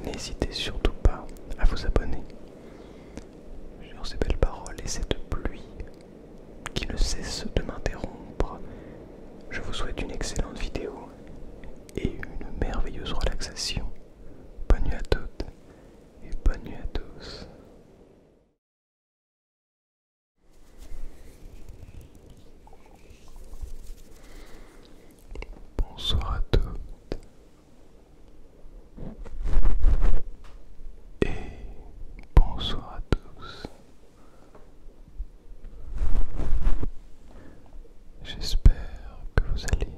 n'hésitez surtout pas à vous abonner. Sur ces belles paroles et cette pluie qui ne cesse de m'interrompre, je vous souhaite une excellente vidéo et une merveilleuse relaxation. Bonne nuit à toutes et bonne nuit à tous. Bonsoir à toutes et bonsoir à tous. J'espère que vous allez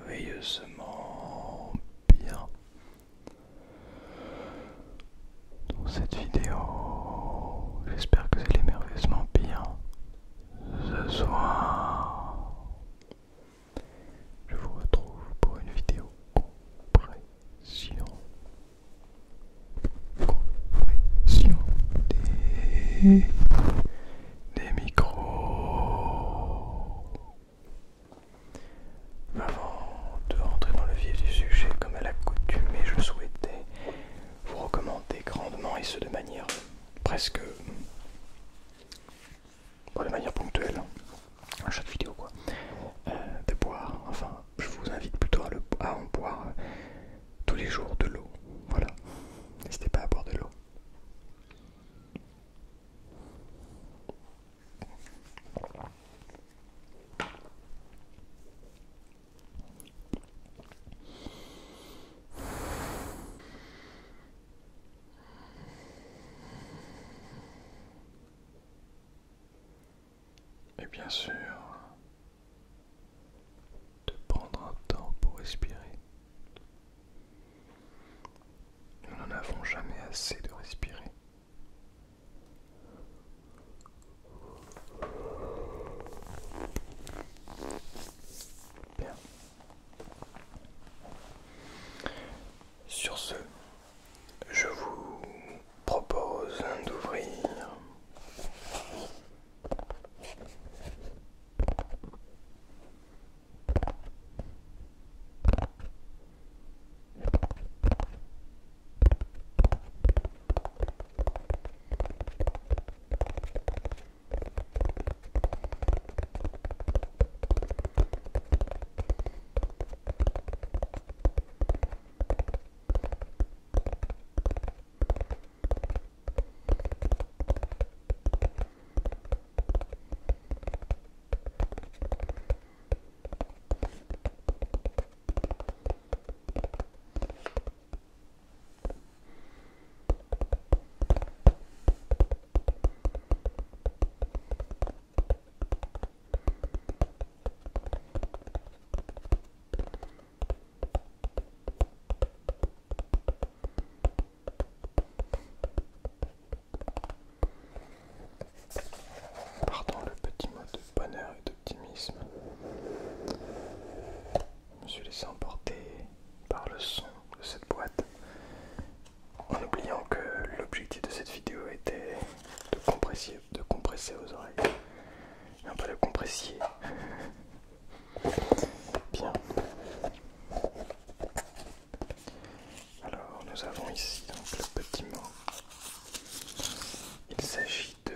merveilleusement bien. Dans cette vidéo, j'espère que vous allez merveilleusement bien. Ce soir, je vous retrouve pour une vidéo compression des micros. Avant de rentrer dans le vif du sujet, comme à l'accoutumée, je souhaitais vous recommander grandement, et ce de manière presque de manière ponctuelle, à chaque vidéo quoi, de boire, enfin je vous invite plutôt à en boire tous les jours de l'eau. Voilà, n'hésitez pas à boire de l'eau. Et bien sûr, de prendre un temps pour respirer. Nous n'en avons jamais assez de respirer. Bien. Sur ce, je vous propose d'ouvrir le petit mot de bonheur et d'optimisme. Je me suis laissé emporter par le son de cette boîte, en oubliant que l'objectif de cette vidéo était de compresser vos oreilles, et un peu de compressier. Bien. Alors nous avons ici donc le petit mot. Il s'agit de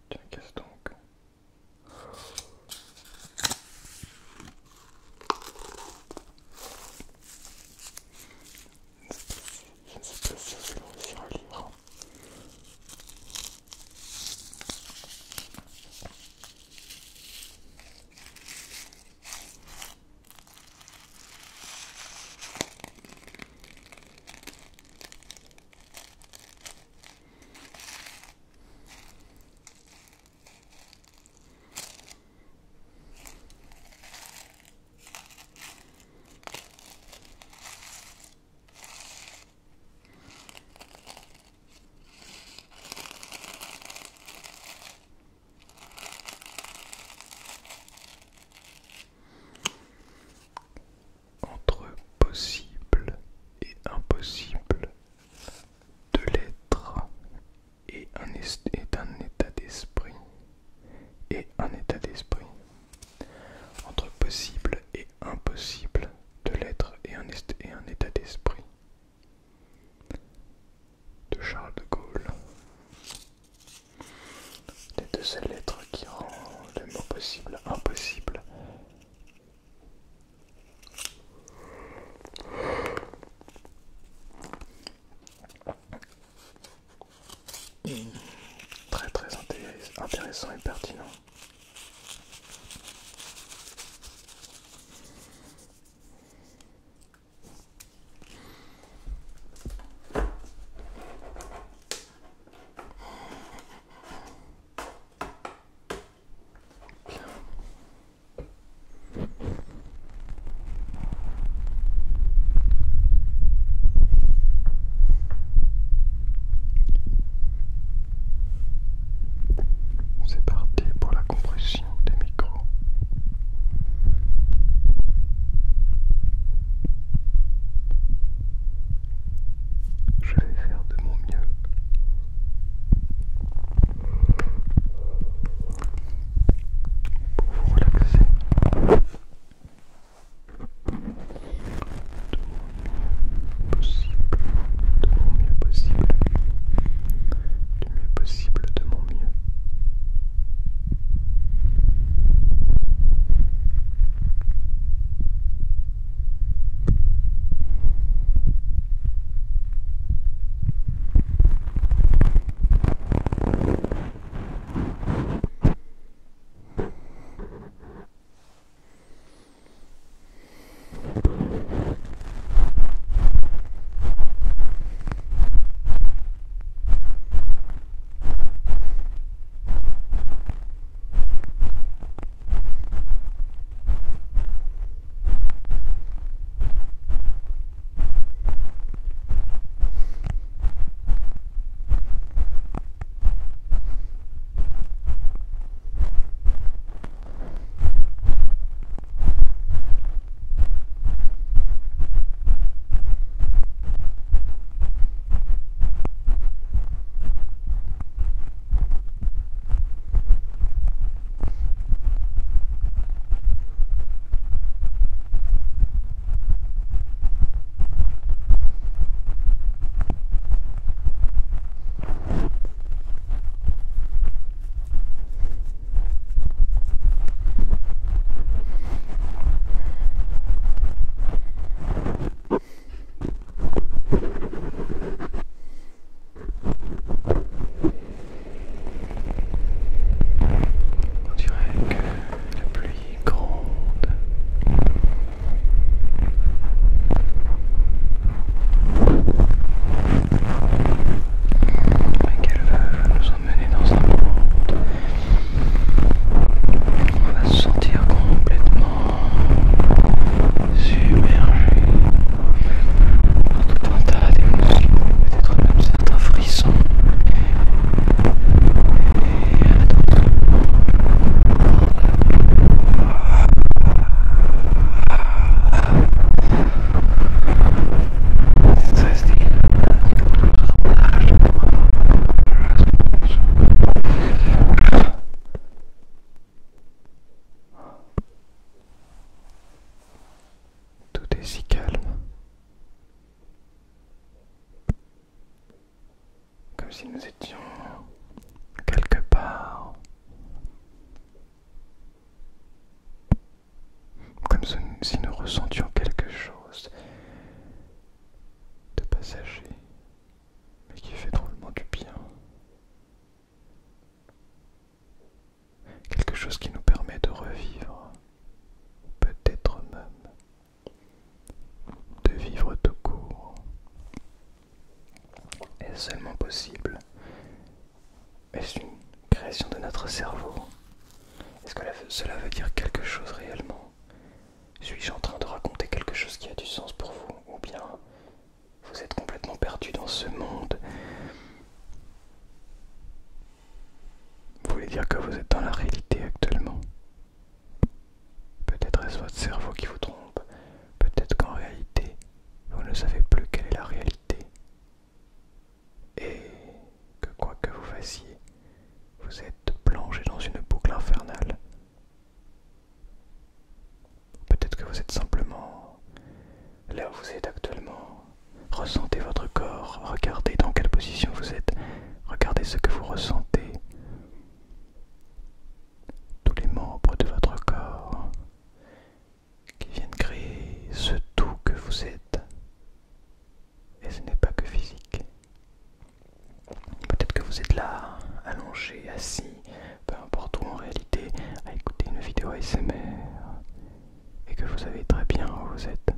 tiens, qu'est-ce donc? maintenant. C'est parti pour la compression des micros. Je vais faire de mon mieux pour vous relaxer. De mon mieux possible, du mieux possible, de mon mieux. On dirait que la pluie est grande. Et qu'elle va nous emmener dans un monde où on va se sentir complètement submergé par tout un tas d'émotions, peut-être même certains frissons. Tout est si calme, comme si nous étions quelque part, comme si nous ressentions quelque chose de passager, mais qui fait drôlement du bien. Quelque chose qui nous permet de revivre, peut-être même de vivre tout court. Est-ce seulement possible? Est-ce une création de notre cerveau? Est-ce que cela veut dire quelque chose réellement? Suis-je en train de raconter quelque chose qui a du sens pour vous? Ou bien vous êtes complètement perdu dans ce monde? Vous voulez dire que vous êtes dans la réalité actuellement? Peut-être est-ce votre cerveau qui vous trompe? Peut-être qu'en réalité, vous ne savez plus quelle est la réalité. Et que quoi que vous fassiez, vous êtes plongé dans une boucle infernale. Peut-être que vous êtes simplement là où vous êtes actuellement. Ressentez votre corps, regardez dans quelle position vous êtes, regardez ce que vous ressentez. ASMR et que vous savez très bien où vous êtes.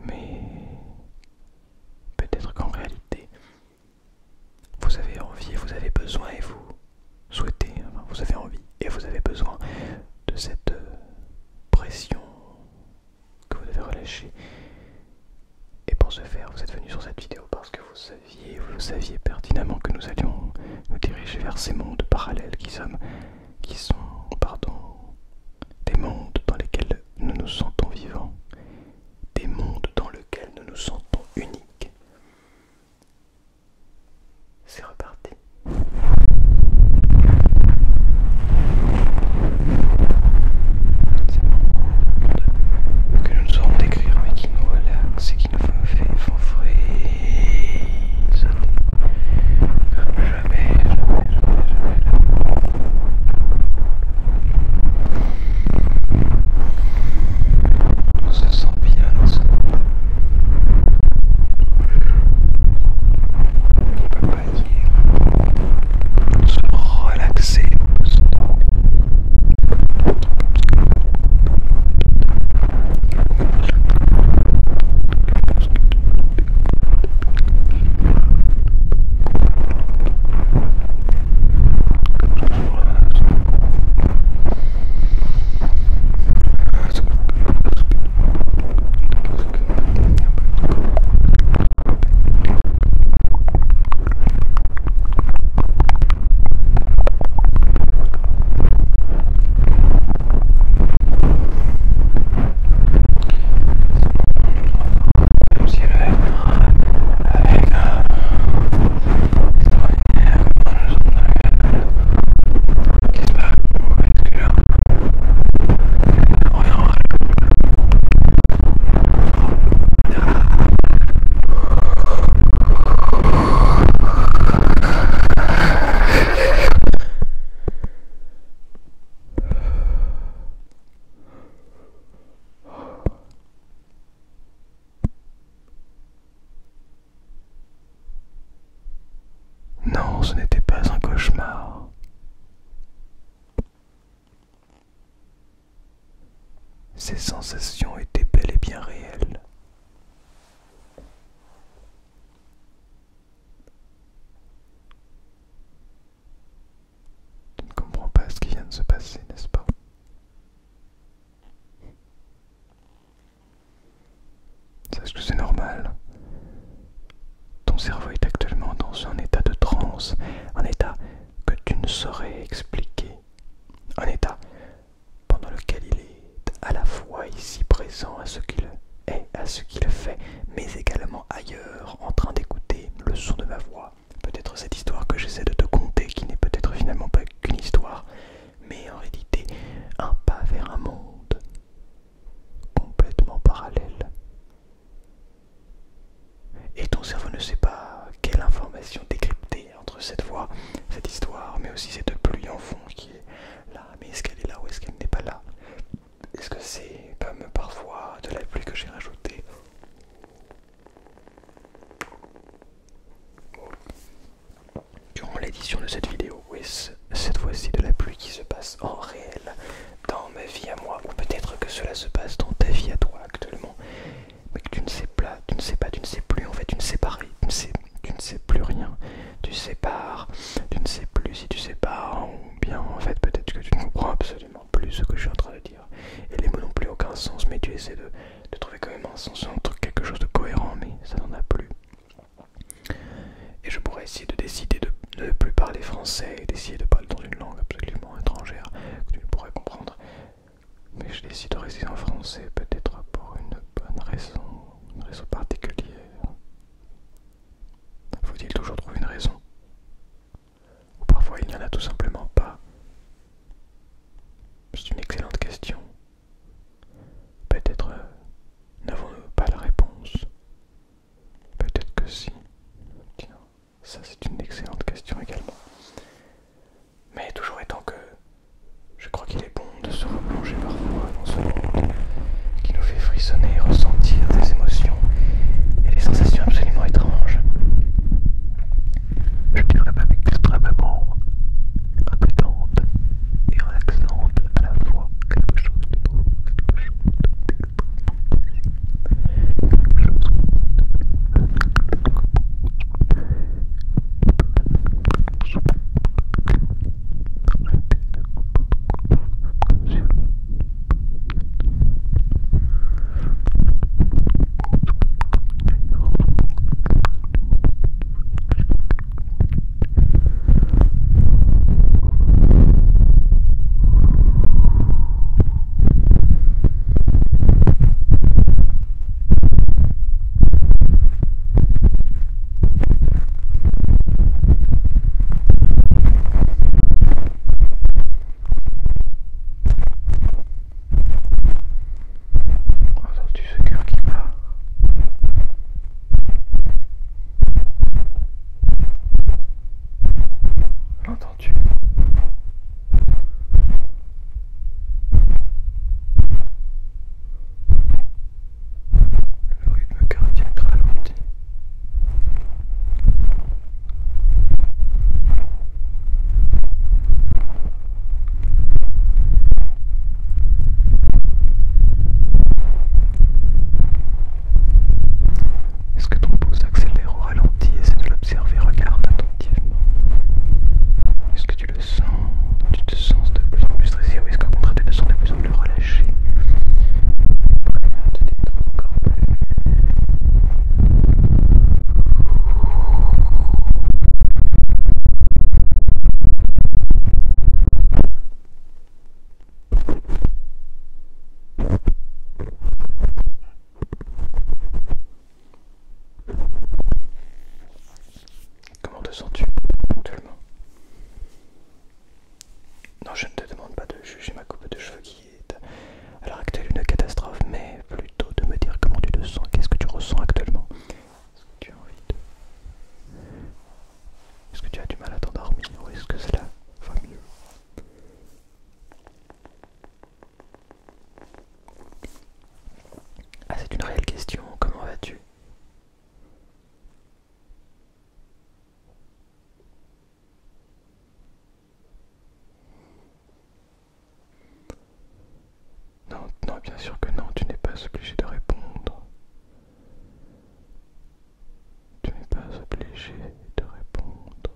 Mais peut-être qu'en réalité, vous avez envie, vous avez besoin et vous souhaitez, enfin, vous avez envie et vous avez besoin de cette pression que vous devez relâcher. Et pour ce faire, vous êtes venu sur cette vidéo parce que vous saviez pertinemment que nous allions nous diriger vers ces mondes parallèles qui sont, des mondes dans lesquels nous nous sentons vivants, des mondes dans lesquels nous nous sentons uniques. C'est reparti. C'est un monde que nous ne saurons décrire mais qui nous relaxe et qui nous font frissonner comme jamais. On se sent bien dans ce monde. On peut pas dire. Se relaxer au centre. Non, ce n'était pas un cauchemar. Ces sensations étaient bel et bien réelles. Tu ne comprends pas ce qui vient de se passer, n'est-ce pas? Sache que c'est normal. Ton cerveau est actuellement dans un état de transe, un état que tu ne saurais expliquer, un état pendant lequel il est à la fois ici présent à ce qu'il est, à ce qu'il fait, mais également ailleurs, en train d'écouter le son de ma voix. Peut-être cette histoire que j'essaie de te conter, qui n'est peut-être finalement pas qu'une histoire, mais en réalité un pas vers un monde complètement parallèle. Et ton cerveau ne sait pas quelle information décrypter entre cette voix, cette histoire, mais aussi cette pluie en fond qui est là. Mais est-ce qu'elle est là ou est-ce qu'elle n'est pas là? Est-ce que c'est comme parfois de la pluie que j'ai rajoutée? Durant l'édition de cette vidéo, oui, cette fois-ci de la pluie qui se passe en réel dans ma vie à moi, ou peut-être que cela se passe dans ta vie à toi actuellement, mais que tu ne sais pas, tu ne sais plus, en fait tu ne sais pas, tu ne sais plus rien, tu sépares, tu ne sais plus si tu sépares ou bien en fait peut-être que tu ne comprends absolument plus ce que je suis en train de dire, et les mots n'ont plus aucun sens, mais tu essaies de trouver quand même un sens entre quelque chose de cohérent, mais ça n'en a plus. Et je pourrais essayer de décider de ne plus parler français et d'essayer de parler dans une langue absolument étrangère que tu ne pourrais comprendre, mais je décide de rester en français, peut-être pour une bonne raison, une raison particulière. Faut-il toujours trouver une raison? Ou parfois il n'y en a tout simplement pas? C'est une excellente question. Peut-être n'avons-nous pas la réponse. Peut-être que si. Tiens, ça c'est une excellente question également. Mais toujours étant que je crois qu'il est bon de se replonger parfois dans ce monde qui nous fait frissonner et ressentir des émotions et des sensations absolument étranges. Je dirais même extrêmement Non, je ne te demande pas de juger ma coupe de cheveux qui est à l'heure actuelle une catastrophe, mais plutôt de me dire comment tu te sens, qu'est-ce que tu ressens actuellement. Est-ce que tu as envie de... Est-ce que tu as du mal à t'endormir ou est-ce que cela va mieux? Ah, c'est une réelle question, comment vas-tu? Non, non, bien sûr que non, tu n'es pas obligé de répondre. Tu n'es pas obligé de répondre.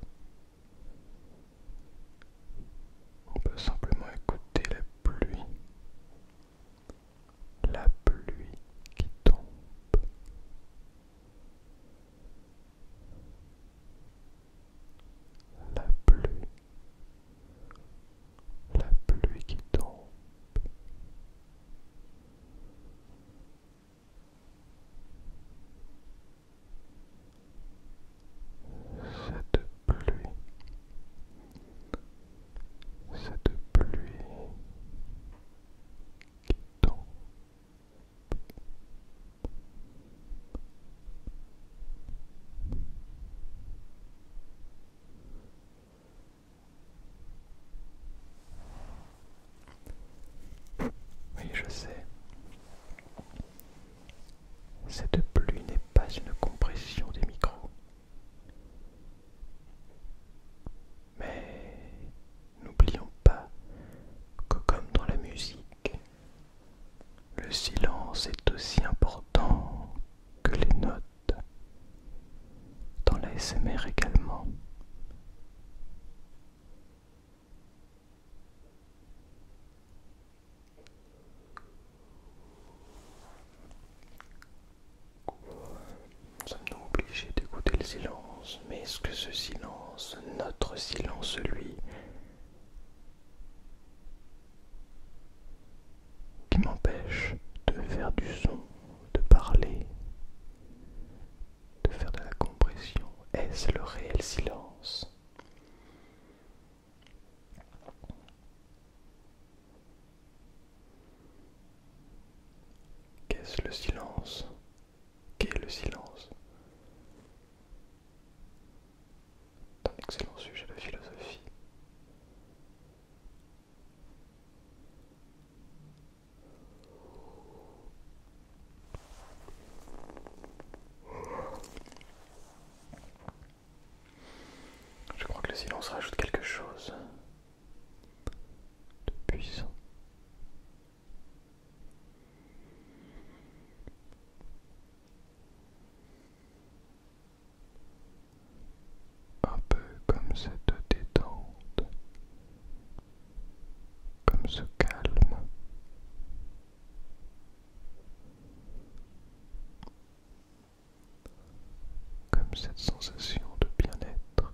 On peut simplement écouter la pluie. La pluie qui tombe. La pluie. La pluie qui tombe. Cette pluie. Cette pluie qui tombe. Oui, je sais. Cette pluie n'est pas une compression des micros. Mais n'oublions pas que comme dans la musique, le silence est aussi important que les notes. Dans la SMR également. Sommes-nous obligés d'écouter le silence? Mais est-ce que ce silence, notre silence, celui qui m'empêche de faire du son, de parler, de faire de la compression, est-ce le réel silence? Qu'est-ce le silence? Qu'est le silence? C'est un excellent sujet de philosophie. Je crois que le silence rajoute quelque chose de puissant. Un peu comme cette détente, comme ce calme. Comme cette sensation de bien-être.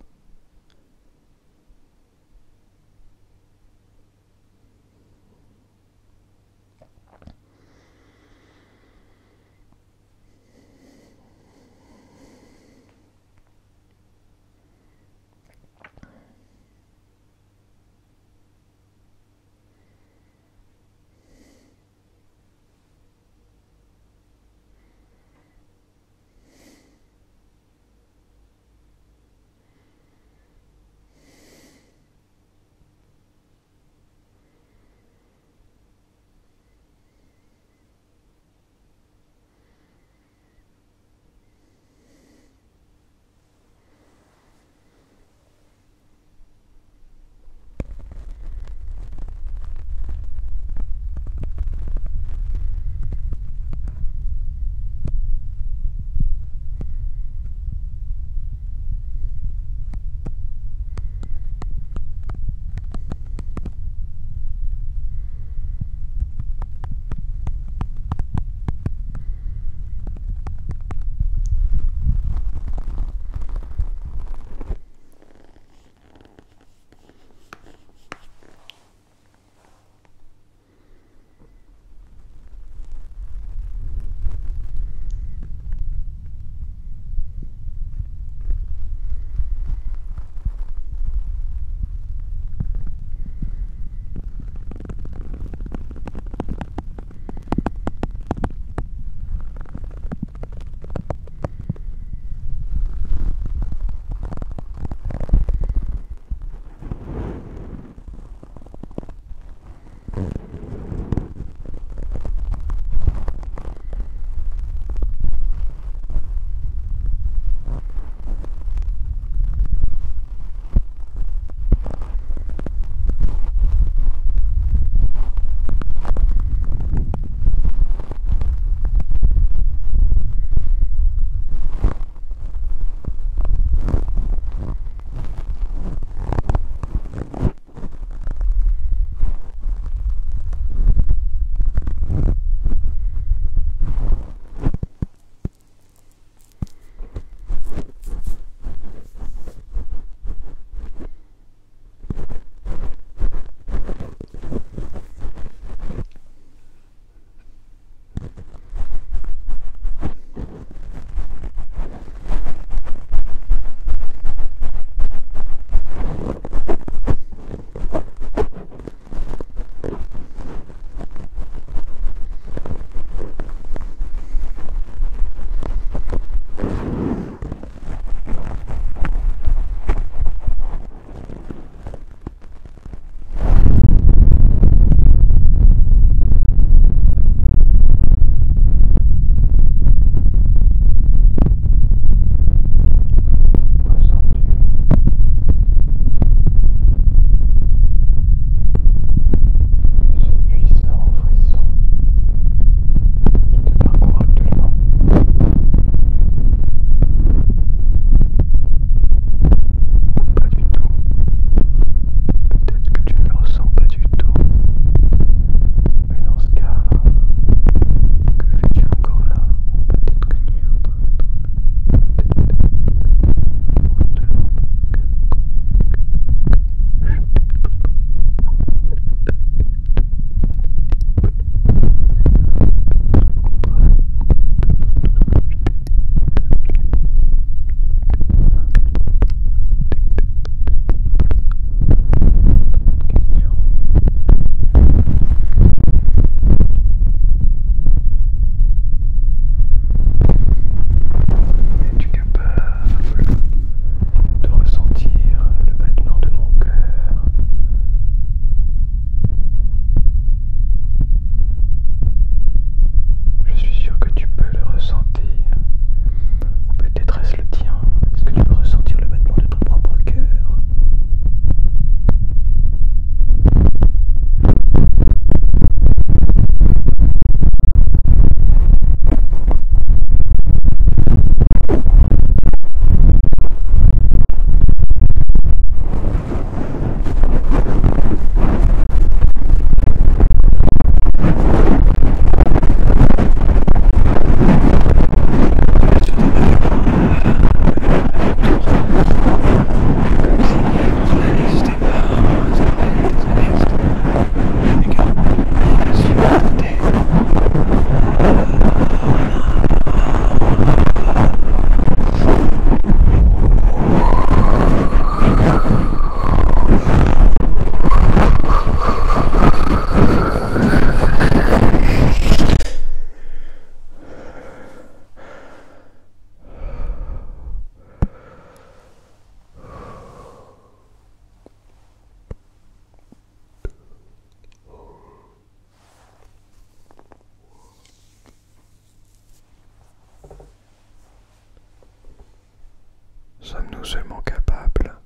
Sommes-nous seulement capables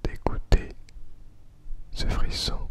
d'écouter ce frisson?